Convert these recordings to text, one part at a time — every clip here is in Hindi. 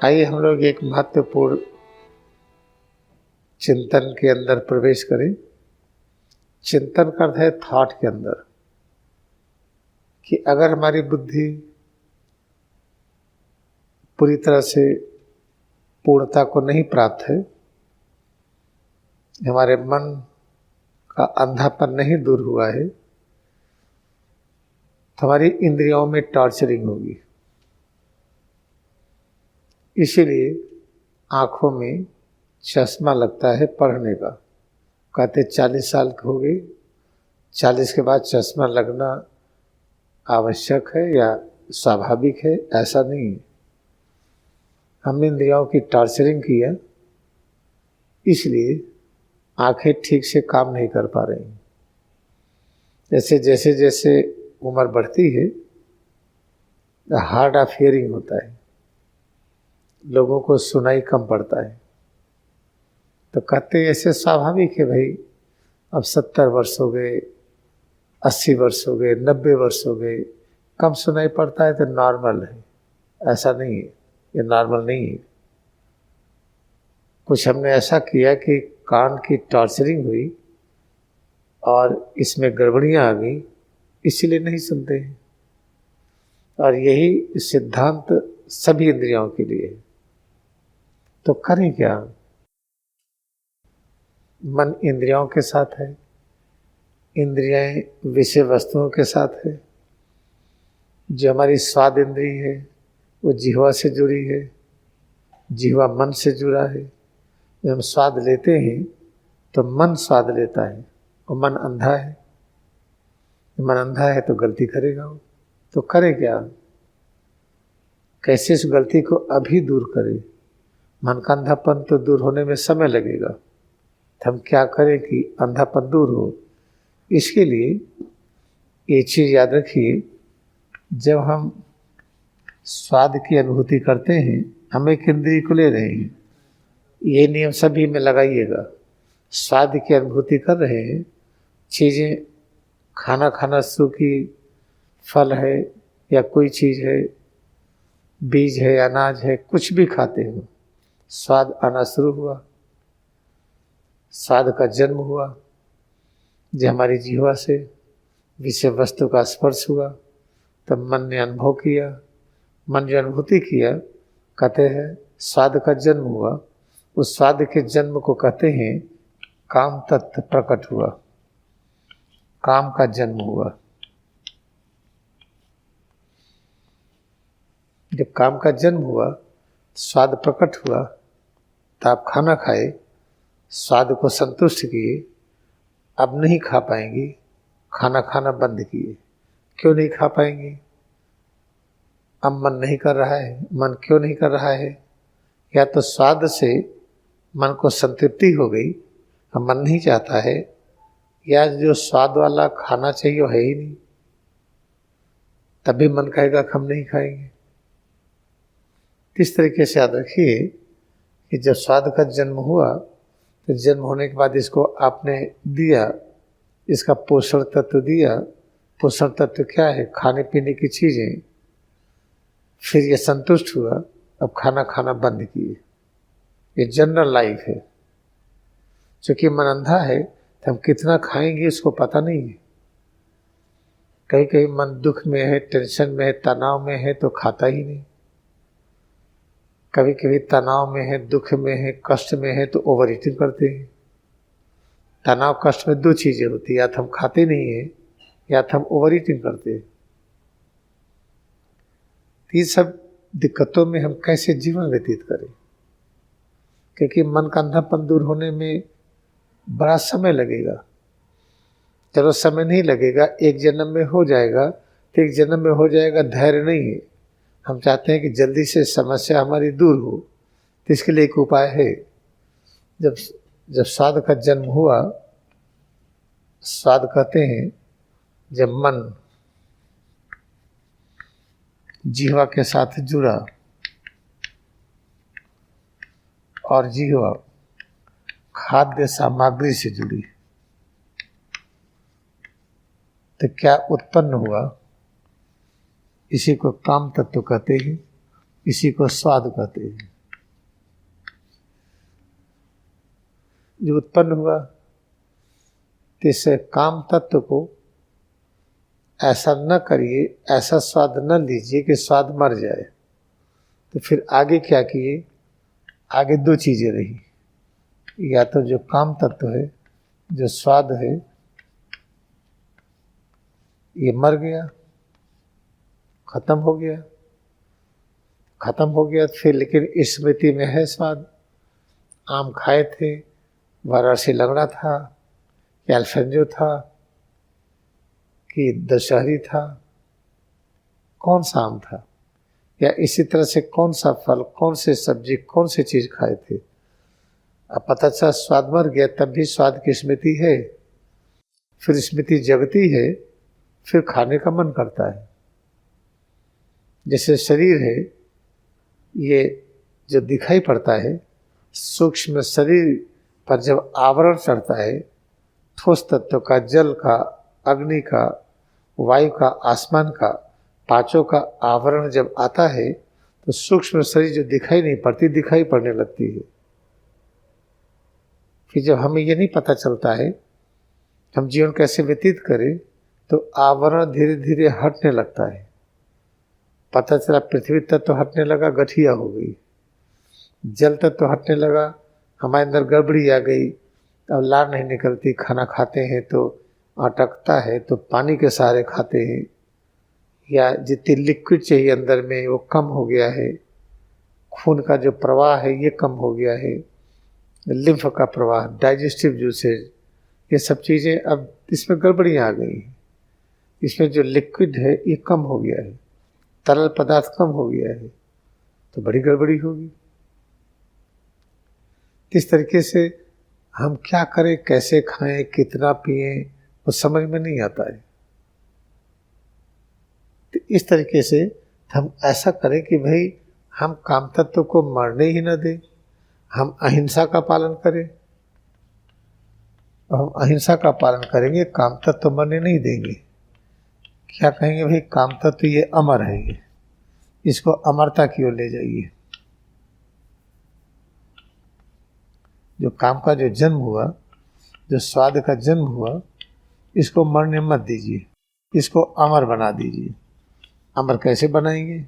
आइए हम लोग एक महत्वपूर्ण चिंतन के अंदर प्रवेश करें। चिंतन का अर्थ है थॉट के अंदर, कि अगर हमारी बुद्धि पूरी तरह से पूर्णता को नहीं प्राप्त है, हमारे मन का अंधापन नहीं दूर हुआ है, तो हमारी इंद्रियों में टॉर्चरिंग होगी। इसीलिए आँखों में चश्मा लगता है पढ़ने का। कहते 40 साल के हो गए, 40 के बाद चश्मा लगना आवश्यक है या स्वाभाविक है, ऐसा नहीं है। हमने इंद्रियों की टॉर्चरिंग किया, इसलिए आंखें ठीक से काम नहीं कर पा रही। जैसे जैसे उम्र बढ़ती है, हार्ड ऑफ हियरिंग होता है, लोगों को सुनाई कम पड़ता है। तो कहते ऐसे स्वाभाविक है भाई, अब 70 वर्ष हो गए, 80 वर्ष हो गए, 90 वर्ष हो गए, कम सुनाई पड़ता है तो नॉर्मल है। ऐसा नहीं है, ये नॉर्मल नहीं है। कुछ हमने ऐसा किया कि कान की टॉर्चरिंग हुई और इसमें गड़बड़ियाँ आ गई, इसीलिए नहीं सुनते हैं। और यही सिद्धांत सभी इंद्रियों के लिए है। तो करें क्या? मन इंद्रियों के साथ है, इंद्रियां विषय वस्तुओं के साथ है। जो हमारी स्वाद इंद्री है वो जिह्वा से जुड़ी है, जिह्वा मन से जुड़ा है। जब हम स्वाद लेते हैं तो मन स्वाद लेता है, और मन अंधा है। मन अंधा है तो गलती करेगा वो। तो करे क्या? कैसे इस गलती को अभी दूर करें? मन का अंधापन तो दूर होने में समय लगेगा, तो हम क्या करें कि अंधापन दूर हो? इसके लिए ये चीज़ याद रखिए, जब हम स्वाद की अनुभूति करते हैं, हम एक इंद्रिय को ले रहे हैं। ये नियम सभी में लगाइएगा। स्वाद की अनुभूति कर रहे हैं, चीज़ें खाना सूखी फल है या कोई चीज़ है, बीज है, अनाज है, कुछ भी खाते हो, स्वाद आना शुरू हुआ, स्वाद का जन्म हुआ। जब हमारी जीवा से विषय वस्तु का स्पर्श हुआ, तब मन ने अनुभव किया। मन जो अनुभूति किया, कहते हैं स्वाद का जन्म हुआ। उस स्वाद के जन्म को कहते हैं काम तत्व प्रकट हुआ, काम का जन्म हुआ। जब काम का जन्म हुआ, स्वाद प्रकट हुआ, तो आप खाना खाए, स्वाद को संतुष्ट किए, अब नहीं खा पाएंगे, खाना बंद किए। क्यों नहीं खा पाएंगे? अब मन नहीं कर रहा है। मन क्यों नहीं कर रहा है? या तो स्वाद से मन को संतृप्ति हो गई, अब मन नहीं चाहता है, या जो स्वाद वाला खाना चाहिए वो है ही नहीं, तभी मन कहेगा हम नहीं खाएंगे। इस तरीके से याद रखिए कि जब स्वाद का जन्म हुआ, तो जन्म होने के बाद इसको आपने दिया, इसका पोषण तत्व दिया। पोषण तत्व क्या है? खाने पीने की चीज़ें। फिर ये संतुष्ट हुआ, अब खाना बंद किए। ये जनरल लाइफ है। क्योंकि मन अंधा है, तो हम कितना खाएंगे इसको पता नहीं है। कहीं कहीं मन दुख में है, टेंशन में है, तनाव में है, तो खाता ही नहीं। कभी कभी तनाव में है, दुख में है, कष्ट में है, तो ओवर ईटिंग करते हैं। तनाव कष्ट में दो चीज़ें होती है, या तो हम खाते नहीं हैं या तो हम ओवर ईटिंग करते हैं। ये सब दिक्कतों में हम कैसे जीवन व्यतीत करें? क्योंकि मन का अंधापन दूर होने में बड़ा समय लगेगा। चलो समय नहीं लगेगा, एक जन्म में हो जाएगा, तो एक जन्म में हो जाएगा, धैर्य नहीं है। हम चाहते हैं कि जल्दी से समस्या हमारी दूर हो, तो इसके लिए एक उपाय है। जब स्वाद का जन्म हुआ, स्वाद कहते हैं जब मन जीवा के साथ जुड़ा और जीवा खाद्य सामग्री से जुड़ी, तो क्या उत्पन्न हुआ? इसी को काम तत्व कहते हैं, इसी को स्वाद कहते हैं। जो उत्पन्न हुआ, तो इस काम तत्व को ऐसा न करिए, ऐसा स्वाद न लीजिए कि स्वाद मर जाए। तो फिर आगे क्या किए? आगे दो चीजें रही, या तो जो काम तत्व है, जो स्वाद है, ये मर गया, खत्म हो गया। खत्म हो गया फिर लेकिन स्मृति में है स्वाद। आम खाए थे, वाराणसी लंगड़ा था, या अल्फेंजो था, कि दशहरी था, कौन सा आम था, या इसी तरह से कौन सा फल, कौन से सब्जी, कौन सी चीज खाए थे। अब पता चला स्वाद मर गया, तब भी स्वाद की स्मृति है। फिर स्मृति जगती है, फिर खाने का मन करता है। जैसे शरीर है, ये जो दिखाई पड़ता है, सूक्ष्म शरीर पर जब आवरण चढ़ता है, ठोस तत्व का, जल का, अग्नि का, वायु का, आसमान का, पांचों का आवरण जब आता है, तो सूक्ष्म शरीर जो दिखाई नहीं पड़ती, दिखाई पड़ने लगती है। फिर जब हमें ये नहीं पता चलता है हम जीवन कैसे व्यतीत करें, तो आवरण धीरे धीरे हटने लगता है। पता चला पृथ्वी तत्व हटने लगा, गठिया हो गई। जल तत्व हटने लगा, हमारे अंदर गड़बड़ी आ गई, अब लार नहीं निकलती। खाना खाते हैं तो अटकता है, तो पानी के सहारे खाते हैं, या जितनी लिक्विड चाहिए अंदर में वो कम हो गया है। खून का जो प्रवाह है ये कम हो गया है, लिम्फ का प्रवाह, डाइजेस्टिव जूसेज, ये सब चीज़ें अब इसमें गड़बड़ियाँ आ गई हैं। इसमें जो लिक्विड है ये कम हो गया है, तरल पदार्थ कम हो गया है, तो बड़ी गड़बड़ी होगी। किस तरीके से हम क्या करें, कैसे खाएं, कितना पिएं, वो समझ में नहीं आता है। तो इस तरीके से हम ऐसा करें कि भाई हम काम तत्व को मरने ही न दें, हम अहिंसा का पालन करें। और हम अहिंसा का पालन करेंगे, काम तत्व मरने नहीं देंगे। क्या कहेंगे? भाई काम तत्व ये अमर है, ये इसको अमरता की ओर ले जाइए। जो काम का जो जन्म हुआ, जो स्वाद का जन्म हुआ, इसको मरने मत दीजिए, इसको अमर बना दीजिए। अमर कैसे बनाएंगे?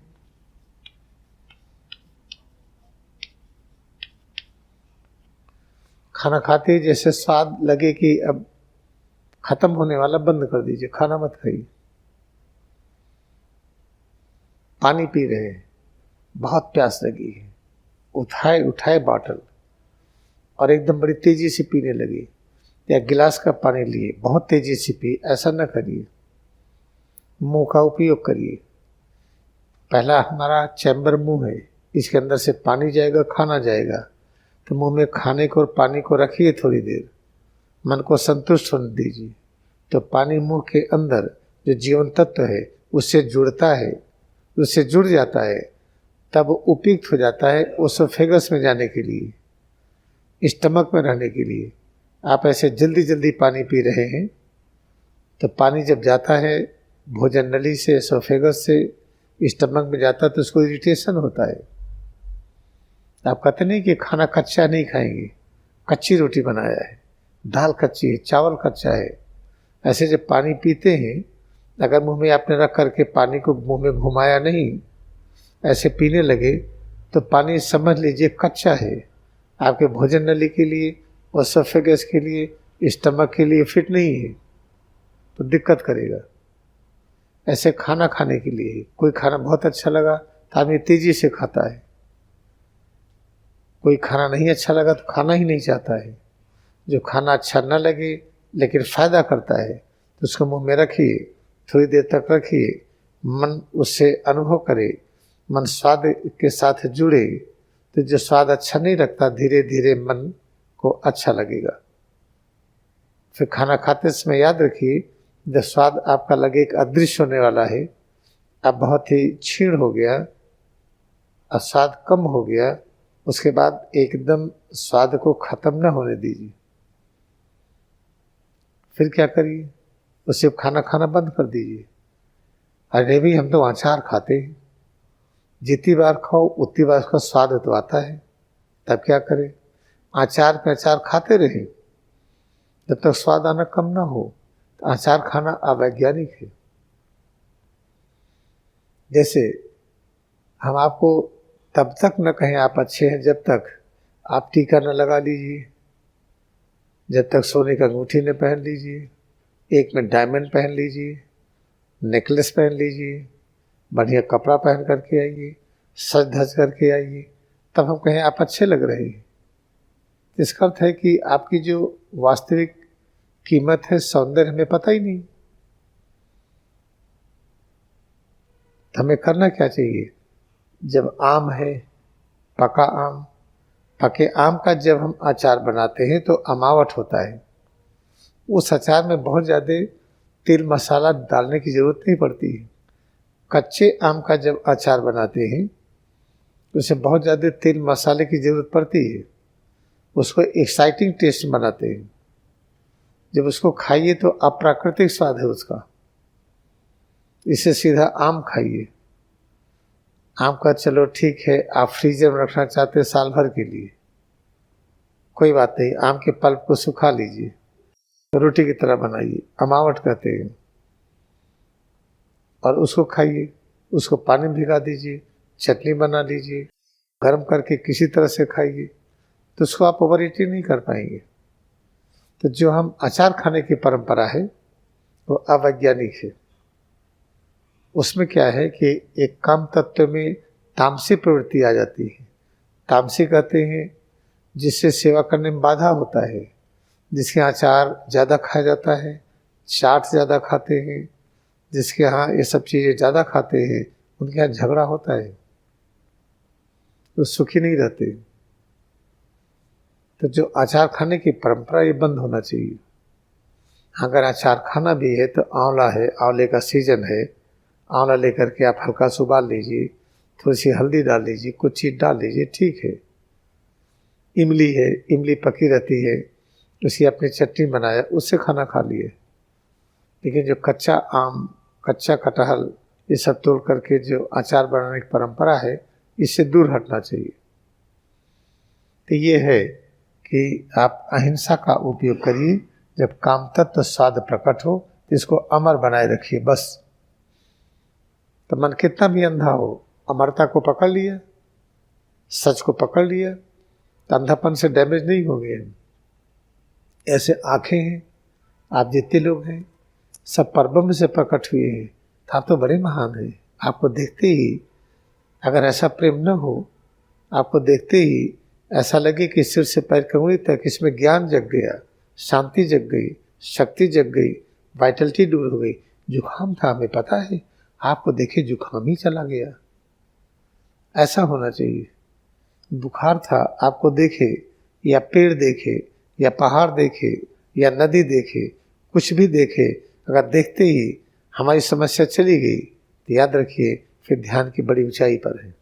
खाना खाते ही जैसे स्वाद लगे कि अब खत्म होने वाला, बंद कर दीजिए, खाना मत खाइए। पानी पी रहे हैं, बहुत प्यास लगी है, उठाए बॉटल और एकदम बड़ी तेजी से पीने लगे, या गिलास का पानी लिए बहुत तेजी से पिए, ऐसा न करिए। मुंह का उपयोग करिए। पहला हमारा चैम्बर मुंह है, इसके अंदर से पानी जाएगा, खाना जाएगा, तो मुंह में खाने को और पानी को रखिए थोड़ी देर, मन को संतुष्ट होने दीजिए। तो पानी मुंह के अंदर जो जीवन तत्व है उससे जुड़ता है, उससे जुड़ जाता है, तब उपयुक्त हो जाता है ओसोफेगस में जाने के लिए, स्टमक में रहने के लिए। आप ऐसे जल्दी जल्दी पानी पी रहे हैं, तो पानी जब जाता है भोजन नली से, एसोफेगस से स्टमक में जाता है, तो उसको इरिटेशन होता है। आप कहते नहीं कि खाना कच्चा नहीं खाएंगे, कच्ची रोटी बनाया है, दाल कच्ची है, चावल कच्चा है। ऐसे जब पानी पीते हैं, अगर मुंह में आपने रख करके पानी को मुंह में घुमाया नहीं, ऐसे पीने लगे, तो पानी समझ लीजिए कच्चा है, आपके भोजन नली के लिए, एसोफेगस के लिए, स्टमक के लिए फिट नहीं है, तो दिक्कत करेगा। ऐसे खाना खाने के लिए, कोई खाना बहुत अच्छा लगा तो आदमी तेजी से खाता है, कोई खाना नहीं अच्छा लगा तो खाना ही नहीं चाहता है। जो खाना अच्छा न लगे लेकिन फायदा करता है, तो उसको मुंह में रखिए, थोड़ी देर तक रखिए, मन उससे अनुभव करे, मन स्वाद के साथ जुड़े, तो जो स्वाद अच्छा नहीं लगता धीरे धीरे मन को अच्छा लगेगा। फिर खाना खाते समय याद रखिए, जब स्वाद आपका लगे कि अदृश्य होने वाला है, अब बहुत ही क्षीण हो गया, अब स्वाद कम हो गया, उसके बाद एकदम स्वाद को खत्म न होने दीजिए। फिर क्या करिए? उसे खाना खाना बंद कर दीजिए। अरे भी हम तो अचार खाते हैं, जितनी बार खाओ उतनी बार उसका स्वाद तो आता है, तब क्या करें? आचार पे अचार खाते रहे जब तक स्वाद आना कम ना हो। तो अचार खाना अवैज्ञानिक है। जैसे हम आपको तब तक न कहें आप अच्छे हैं जब तक आप टीका न लगा लीजिए, जब तक सोने का अंगूठी न पहन लीजिए, एक में डायमंड पहन लीजिए, नेकलेस पहन लीजिए, बढ़िया कपड़ा पहन करके आइए, सज धज करके आइए, तब हम कहें आप अच्छे लग रहे हैं। इसका अर्थ है कि आपकी जो वास्तविक कीमत है, सौंदर्य, हमें पता ही नहीं। तो हमें करना क्या चाहिए? जब आम है, पका आम, पके आम का जब हम अचार बनाते हैं तो अमावट होता है। उस अचार में बहुत ज़्यादा तेल मसाला डालने की ज़रूरत नहीं पड़ती है। कच्चे आम का जब अचार बनाते हैं तो उसे बहुत ज़्यादा तेल मसाले की ज़रूरत पड़ती है। उसको एक्साइटिंग टेस्ट बनाते हैं। जब उसको खाइए तो अप्राकृतिक स्वाद है उसका। इससे सीधा आम खाइए। आम का चलो ठीक है, आप फ्रीजर में रखना चाहते हैं साल भर के लिए, कोई बात नहीं, आम के पल्प को सुखा लीजिए, रोटी की तरह बनाइए, अमावट कहते हैं, और उसको खाइए। उसको पानी में भिगा दीजिए, चटनी बना लीजिए, गर्म करके किसी तरह से खाइए, तो उसको आप ओवर ईटिंग नहीं कर पाएंगे। तो जो हम अचार खाने की परंपरा है वो अवैज्ञानिक है। उसमें क्या है कि एक काम तत्व में तामसी प्रवृत्ति आ जाती है। तामसी कहते हैं जिससे सेवा करने में बाधा होता है, जिसके यहाँ अचार ज़्यादा खाया जाता है, चाट ज़्यादा खाते हैं, जिसके यहाँ ये सब चीज़ें ज़्यादा खाते हैं, उनके यहाँ झगड़ा होता है, तो सुखी नहीं रहते। तो जो अचार खाने की परंपरा ये बंद होना चाहिए। अगर अचार खाना भी है तो आंवला है, आंवले का सीजन है, आंवला लेकर के आप हल्का सा उबाल लीजिए, थोड़ी सी हल्दी डाल लीजिए, कुछ चीज़ डाल लीजिए, ठीक है। इमली है, इमली पकी रहती है, उसी अपनी चटनी बनाया, उससे खाना खा लिए। लेकिन जो कच्चा आम, कच्चा कटहल, ये सब तोड़ करके जो अचार बनाने की परंपरा है, इससे दूर हटना चाहिए। तो ये है कि आप अहिंसा का उपयोग करिए। जब काम तत्व स्वाद प्रकट हो तो इसको अमर बनाए रखिए बस। तो मन कितना भी अंधा हो, अमरता को पकड़ लिया, सच को पकड़ लिया, तो अंधापन से डैमेज नहीं होंगे। ऐसे आंखें हैं, आप जितने लोग हैं सब परब्रह्म से प्रकट हुए हैं, तो आप तो बड़े महान हैं। आपको देखते ही अगर ऐसा प्रेम न हो, आपको देखते ही ऐसा लगे कि सिर से पैर की उंगली तक इसमें ज्ञान जग गया, शांति जग गई, शक्ति जग गई, वाइटलिटी दूर हो गई। जुकाम था, हमें पता है, आपको देखे जुकाम ही चला गया, ऐसा होना चाहिए। बुखार था, आपको देखे या पेड़ देखे या पहाड़ देखे या नदी देखे, कुछ भी देखे, अगर देखते ही हमारी समस्या चली गई तो याद रखिए फिर ध्यान की बड़ी ऊंचाई पर है।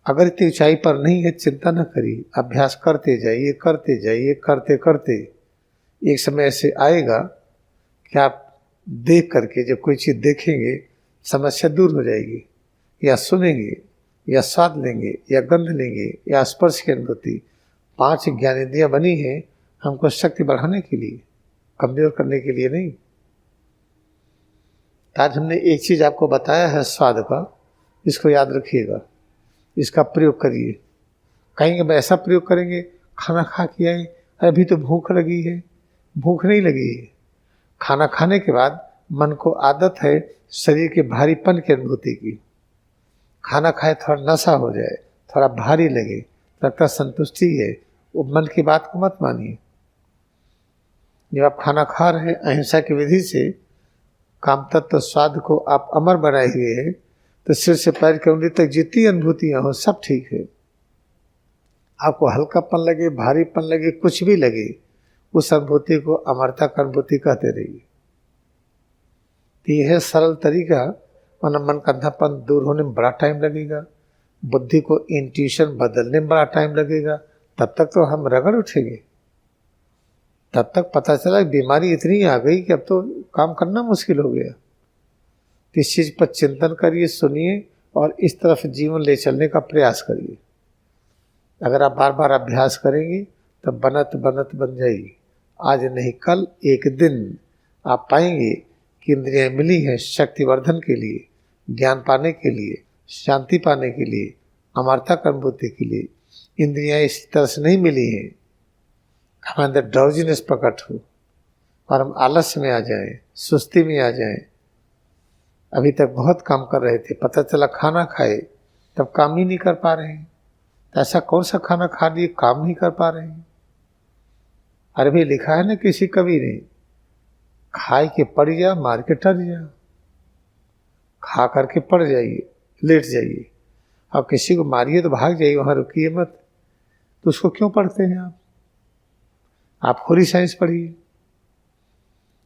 अगर इतनी ऊंचाई पर नहीं है, चिंता न करिए, अभ्यास करते जाइए, करते जाइए, करते करते एक समय ऐसे आएगा कि आप देख करके जब कोई चीज़ देखेंगे समस्या दूर हो जाएगी। या सुनेंगे, या स्वाद लेंगे, या गंध लेंगे, या स्पर्श की अनुभूति, 5 ज्ञानेंद्रियां बनी हैं हमको शक्ति बढ़ाने के लिए, कमजोर करने के लिए नहीं। आज हमने एक चीज़ आपको बताया है स्वाद का, इसको याद रखिएगा, इसका प्रयोग करिए। कहेंगे मैं ऐसा प्रयोग करेंगे, खाना खा के आए, अभी तो भूख लगी है, भूख नहीं लगी है। खाना खाने के बाद मन को आदत है शरीर के भारीपन की अनुभूति की। खाना खाए थोड़ा नशा हो जाए, थोड़ा भारी लगे, लगता संतुष्टि है, वो मन की बात को मत मानिए। जब आप खाना खा रहे हैं अहिंसा की विधि से, काम तत्व स्वाद को आप अमर बनाए हुए हैं, तो सिर से पैर की उंगली तक जितनी अनुभूतियां हो सब ठीक है। आपको हल्कापन लगे, भारीपन लगे, कुछ भी लगे, उस अनुभूति को अमरता का अनुभूति कहते रहिए। तो यह है सरल तरीका, वरना मन का अंधापन दूर होने में बड़ा टाइम लगेगा, बुद्धि को इंट्यूशन बदलने में बड़ा टाइम लगेगा। तब तक तो हम रगड़ उठेंगे, तब तक पता चला बीमारी इतनी आ गई कि अब तो काम करना मुश्किल हो गया। इस चीज़ पर चिंतन करिए, सुनिए और इस तरफ जीवन ले चलने का प्रयास करिए। अगर आप बार बार अभ्यास करेंगे तब बनत बनत बन जाएगी। आज नहीं कल एक दिन आप पाएंगे कि इंद्रियां मिली हैं शक्तिवर्धन के लिए, ज्ञान पाने के लिए, शांति पाने के लिए, अमरता की अनुभूति के लिए। इंद्रियां इस तरह से नहीं मिली हैं हमारे अंदर ड्राउजीनेस प्रकट हो और हम आलस्य में आ जाएं, सुस्ती में आ जाएं। अभी तक बहुत काम कर रहे थे, पता चला खाना खाए तब काम ही नहीं कर पा रहे हैं। तो ऐसा कौन सा खाना खा लिए काम नहीं कर पा रहे हैं? अरे भी लिखा है ना किसी कवि ने, खाए के पड़ जा मार के टर जा। खा करके पड़ जाइए, लेट जाइए, और किसी को मारिए तो भाग जाइए, वहां रुकिए मत। तो उसको क्यों पढ़ते हैं आप होली साइंस पढ़िए,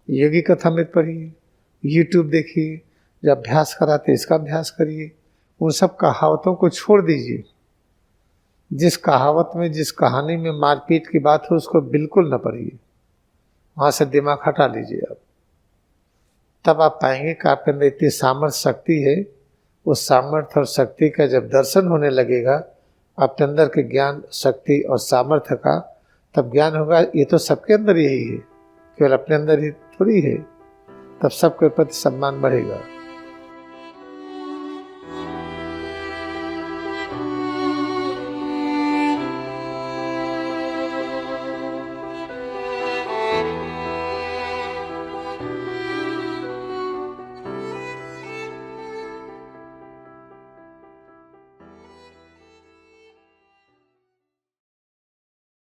योगी कथामृत पढ़िए, यूट्यूब देखिए, जब अभ्यास कराते इसका अभ्यास करिए। उन सब कहावतों को छोड़ दीजिए। जिस कहावत में, जिस कहानी में मारपीट की बात हो उसको बिल्कुल न पढ़िए, वहां से दिमाग हटा लीजिए आप। तब आप पाएंगे कि आपके अंदर इतनी सामर्थ्य शक्ति है। उस सामर्थ्य और शक्ति का जब दर्शन होने लगेगा अपने अंदर के ज्ञान, शक्ति और सामर्थ्य का, तब ज्ञान होगा ये तो सबके अंदर यही है, केवल अपने अंदर ही थोड़ी है। तब सबके प्रति सम्मान बढ़ेगा।